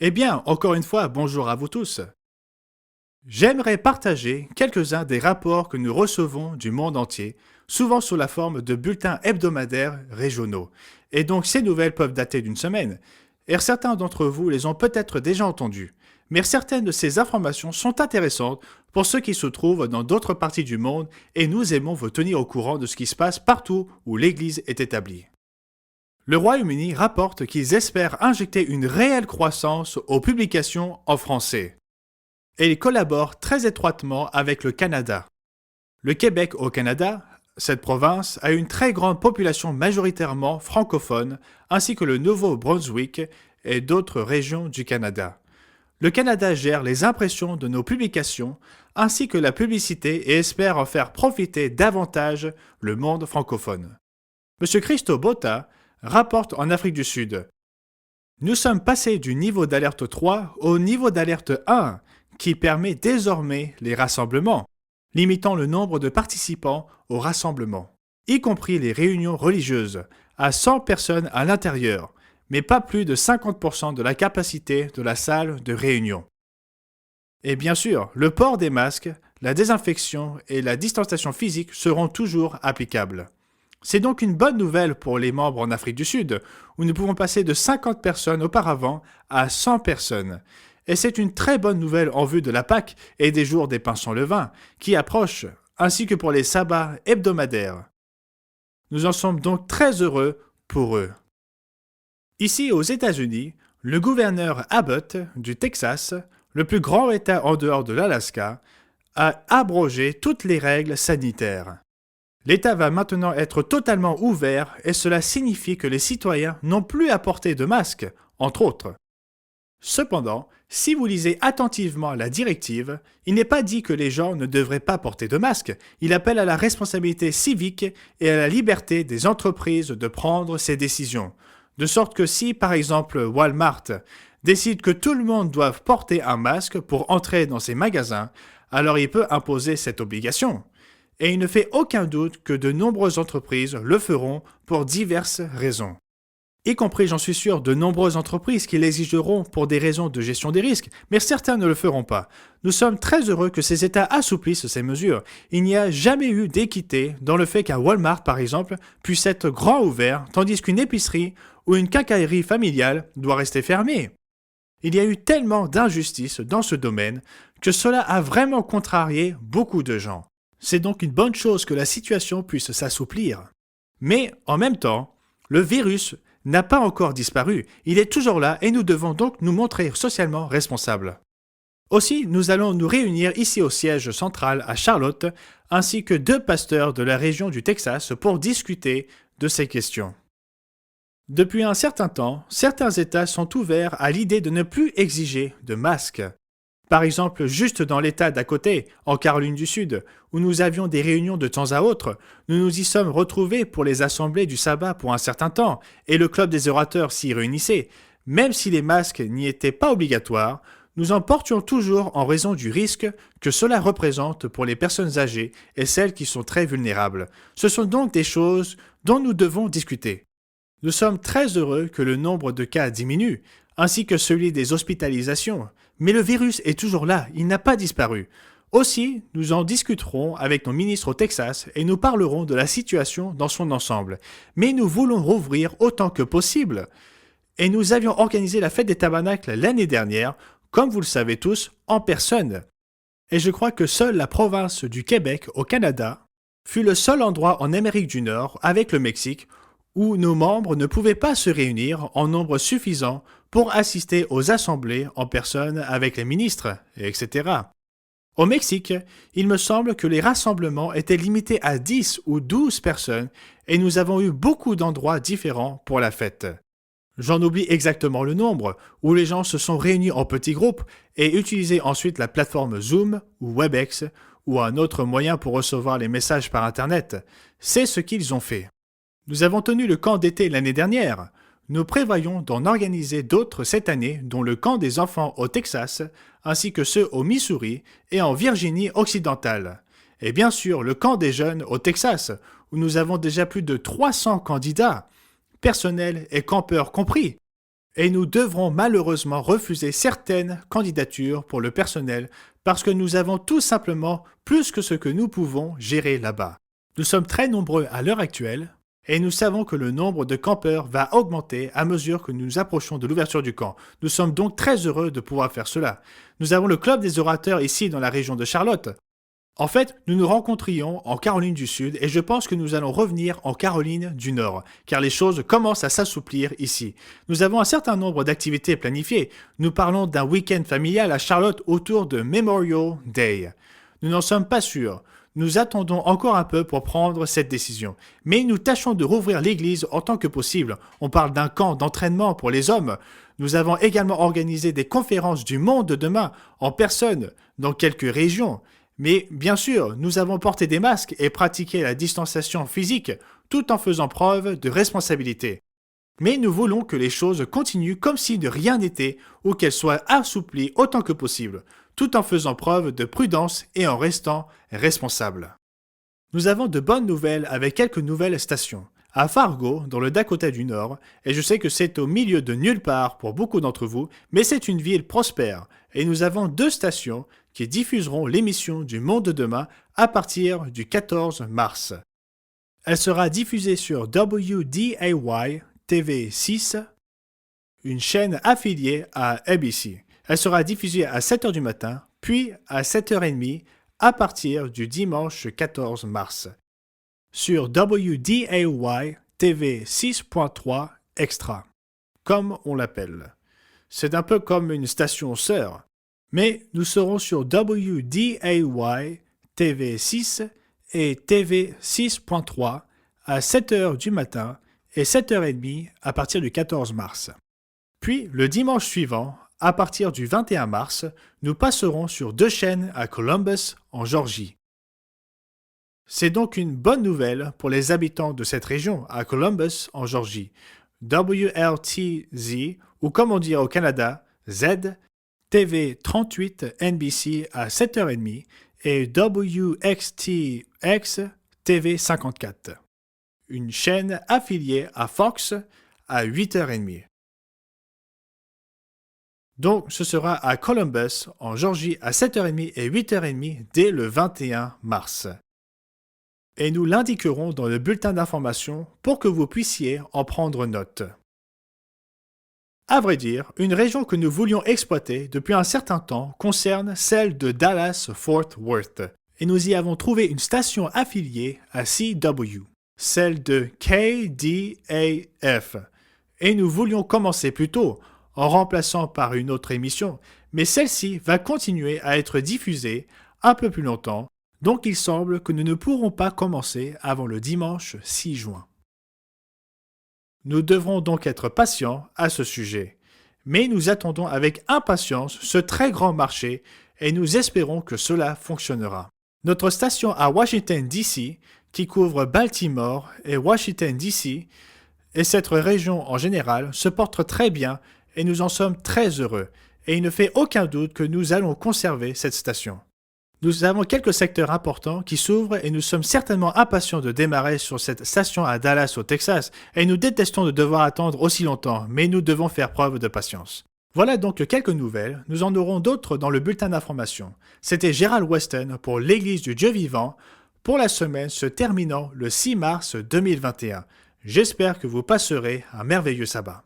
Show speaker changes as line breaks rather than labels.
Eh bien, encore une fois, bonjour à vous tous. J'aimerais partager quelques-uns des rapports que nous recevons du monde entier, souvent sous la forme de bulletins hebdomadaires régionaux. Et donc ces nouvelles peuvent dater d'une semaine. Et certains d'entre vous les ont peut-être déjà entendues. Mais certaines de ces informations sont intéressantes pour ceux qui se trouvent dans d'autres parties du monde et nous aimons vous tenir au courant de ce qui se passe partout où l'Église est établie. Le Royaume-Uni rapporte qu'ils espèrent injecter une réelle croissance aux publications en français. Et ils collaborent très étroitement avec le Canada. Le Québec au Canada, cette province, a une très grande population majoritairement francophone, ainsi que le Nouveau-Brunswick et d'autres régions du Canada. Le Canada gère les impressions de nos publications, ainsi que la publicité et espère en faire profiter davantage le monde francophone. M. Christo Botha rapporte en Afrique du Sud. Nous sommes passés du niveau d'alerte 3 au niveau d'alerte 1, qui permet désormais les rassemblements, limitant le nombre de participants au rassemblement, y compris les réunions religieuses, à 100 personnes à l'intérieur, mais pas plus de 50% de la capacité de la salle de réunion. Et bien sûr, le port des masques, la désinfection et la distanciation physique seront toujours applicables. C'est donc une bonne nouvelle pour les membres en Afrique du Sud, où nous pouvons passer de 50 personnes auparavant à 100 personnes. Et c'est une très bonne nouvelle en vue de la Pâque et des jours des pains sans levain, qui approchent, ainsi que pour les sabbats hebdomadaires. Nous en sommes donc très heureux pour eux. Ici aux États-Unis, le gouverneur Abbott du Texas, le plus grand État en dehors de l'Alaska, a abrogé toutes les règles sanitaires. L'État va maintenant être totalement ouvert et cela signifie que les citoyens n'ont plus à porter de masque, entre autres. Cependant, si vous lisez attentivement la directive, il n'est pas dit que les gens ne devraient pas porter de masque. Il appelle à la responsabilité civique et à la liberté des entreprises de prendre ces décisions. De sorte que si, par exemple, Walmart décide que tout le monde doit porter un masque pour entrer dans ses magasins, alors il peut imposer cette obligation. Et il ne fait aucun doute que de nombreuses entreprises le feront pour diverses raisons. Y compris, j'en suis sûr, de nombreuses entreprises qui l'exigeront pour des raisons de gestion des risques, mais certains ne le feront pas. Nous sommes très heureux que ces États assouplissent ces mesures. Il n'y a jamais eu d'équité dans le fait qu'un Walmart, par exemple, puisse être grand ouvert, tandis qu'une épicerie ou une quincaillerie familiale doit rester fermée. Il y a eu tellement d'injustices dans ce domaine que cela a vraiment contrarié beaucoup de gens. C'est donc une bonne chose que la situation puisse s'assouplir. Mais, en même temps, le virus n'a pas encore disparu, il est toujours là et nous devons donc nous montrer socialement responsables. Aussi, nous allons nous réunir ici au siège central à Charlotte, ainsi que 2 pasteurs de la région du Texas pour discuter de ces questions. Depuis un certain temps, certains États sont ouverts à l'idée de ne plus exiger de masques. Par exemple, juste dans l'État d'à côté, en Caroline du Sud, où nous avions des réunions de temps à autre, nous nous y sommes retrouvés pour les assemblées du sabbat pour un certain temps, et le club des orateurs s'y réunissait. Même si les masques n'y étaient pas obligatoires, nous en portions toujours en raison du risque que cela représente pour les personnes âgées et celles qui sont très vulnérables. Ce sont donc des choses dont nous devons discuter. Nous sommes très heureux que le nombre de cas diminue, ainsi que celui des hospitalisations. Mais le virus est toujours là, il n'a pas disparu. Aussi, nous en discuterons avec nos ministres au Texas et nous parlerons de la situation dans son ensemble. Mais nous voulons rouvrir autant que possible. Et nous avions organisé la fête des tabernacles l'année dernière, comme vous le savez tous, en personne. Et je crois que seule la province du Québec au Canada fut le seul endroit en Amérique du Nord, avec le Mexique, où nos membres ne pouvaient pas se réunir en nombre suffisant pour assister aux assemblées en personne avec les ministres, etc. Au Mexique, il me semble que les rassemblements étaient limités à 10 ou 12 personnes et nous avons eu beaucoup d'endroits différents pour la fête. J'en oublie exactement le nombre, où les gens se sont réunis en petits groupes et utilisaient ensuite la plateforme Zoom ou Webex ou un autre moyen pour recevoir les messages par Internet. C'est ce qu'ils ont fait. Nous avons tenu le camp d'été l'année dernière. Nous prévoyons d'en organiser d'autres cette année, dont le camp des enfants au Texas, ainsi que ceux au Missouri et en Virginie occidentale. Et bien sûr, le camp des jeunes au Texas, où nous avons déjà plus de 300 candidats, personnels et campeurs compris. Et nous devrons malheureusement refuser certaines candidatures pour le personnel parce que nous avons tout simplement plus que ce que nous pouvons gérer là-bas. Nous sommes très nombreux à l'heure actuelle et nous savons que le nombre de campeurs va augmenter à mesure que nous nous approchons de l'ouverture du camp. Nous sommes donc très heureux de pouvoir faire cela. Nous avons le club des orateurs ici dans la région de Charlotte. En fait, nous nous rencontrions en Caroline du Sud et je pense que nous allons revenir en Caroline du Nord, car les choses commencent à s'assouplir ici. Nous avons un certain nombre d'activités planifiées. Nous parlons d'un week-end familial à Charlotte autour de Memorial Day. Nous n'en sommes pas sûrs. Nous attendons encore un peu pour prendre cette décision. Mais nous tâchons de rouvrir l'église autant que possible. On parle d'un camp d'entraînement pour les hommes. Nous avons également organisé des conférences du monde de demain en personne dans quelques régions. Mais bien sûr, nous avons porté des masques et pratiqué la distanciation physique tout en faisant preuve de responsabilité. Mais nous voulons que les choses continuent comme si de rien n'était ou qu'elles soient assouplies autant que possible, tout en faisant preuve de prudence et en restant responsables. Nous avons de bonnes nouvelles avec quelques nouvelles stations. À Fargo, dans le Dakota du Nord, et je sais que c'est au milieu de nulle part pour beaucoup d'entre vous, mais c'est une ville prospère, et nous avons 2 stations qui diffuseront l'émission du Monde de demain à partir du 14 mars. Elle sera diffusée sur WDAY TV 6, une chaîne affiliée à ABC. Elle sera diffusée à 7h du matin, puis à 7h30 à partir du dimanche 14 mars. Sur WDAY TV 6.3 Extra, comme on l'appelle. C'est un peu comme une station sœur. Mais nous serons sur WDAY TV 6 et TV 6.3 à 7h du matin et 7h30 à partir du 14 mars. Puis, le dimanche suivant, à partir du 21 mars, nous passerons sur 2 chaînes à Columbus, en Georgie. C'est donc une bonne nouvelle pour les habitants de cette région, à Columbus, en Georgie. WLTZ, ou comme on dirait au Canada, Z, TV 38 NBC à 7h30 et WXTX TV 54, une chaîne affiliée à Fox à 8h30. Donc ce sera à Columbus, en Georgie à 7h30 et 8h30 dès le 21 mars. Et nous l'indiquerons dans le bulletin d'information pour que vous puissiez en prendre note. À vrai dire, une région que nous voulions exploiter depuis un certain temps concerne celle de Dallas-Fort Worth, et nous y avons trouvé une station affiliée à CW, celle de KDAF, et nous voulions commencer plus tôt, en remplaçant par une autre émission, mais celle-ci va continuer à être diffusée un peu plus longtemps, donc il semble que nous ne pourrons pas commencer avant le dimanche 6 juin. Nous devrons donc être patients à ce sujet, mais nous attendons avec impatience ce très grand marché et nous espérons que cela fonctionnera. Notre station à Washington DC, qui couvre Baltimore et Washington DC, et cette région en général, se porte très bien et nous en sommes très heureux, et il ne fait aucun doute que nous allons conserver cette station. Nous avons quelques secteurs importants qui s'ouvrent et nous sommes certainement impatients de démarrer sur cette station à Dallas au Texas et nous détestons de devoir attendre aussi longtemps, mais nous devons faire preuve de patience. Voilà donc quelques nouvelles, nous en aurons d'autres dans le bulletin d'information. C'était Gérald Weston pour l'Église du Dieu vivant pour la semaine se terminant le 6 mars 2021. J'espère que vous passerez un merveilleux sabbat.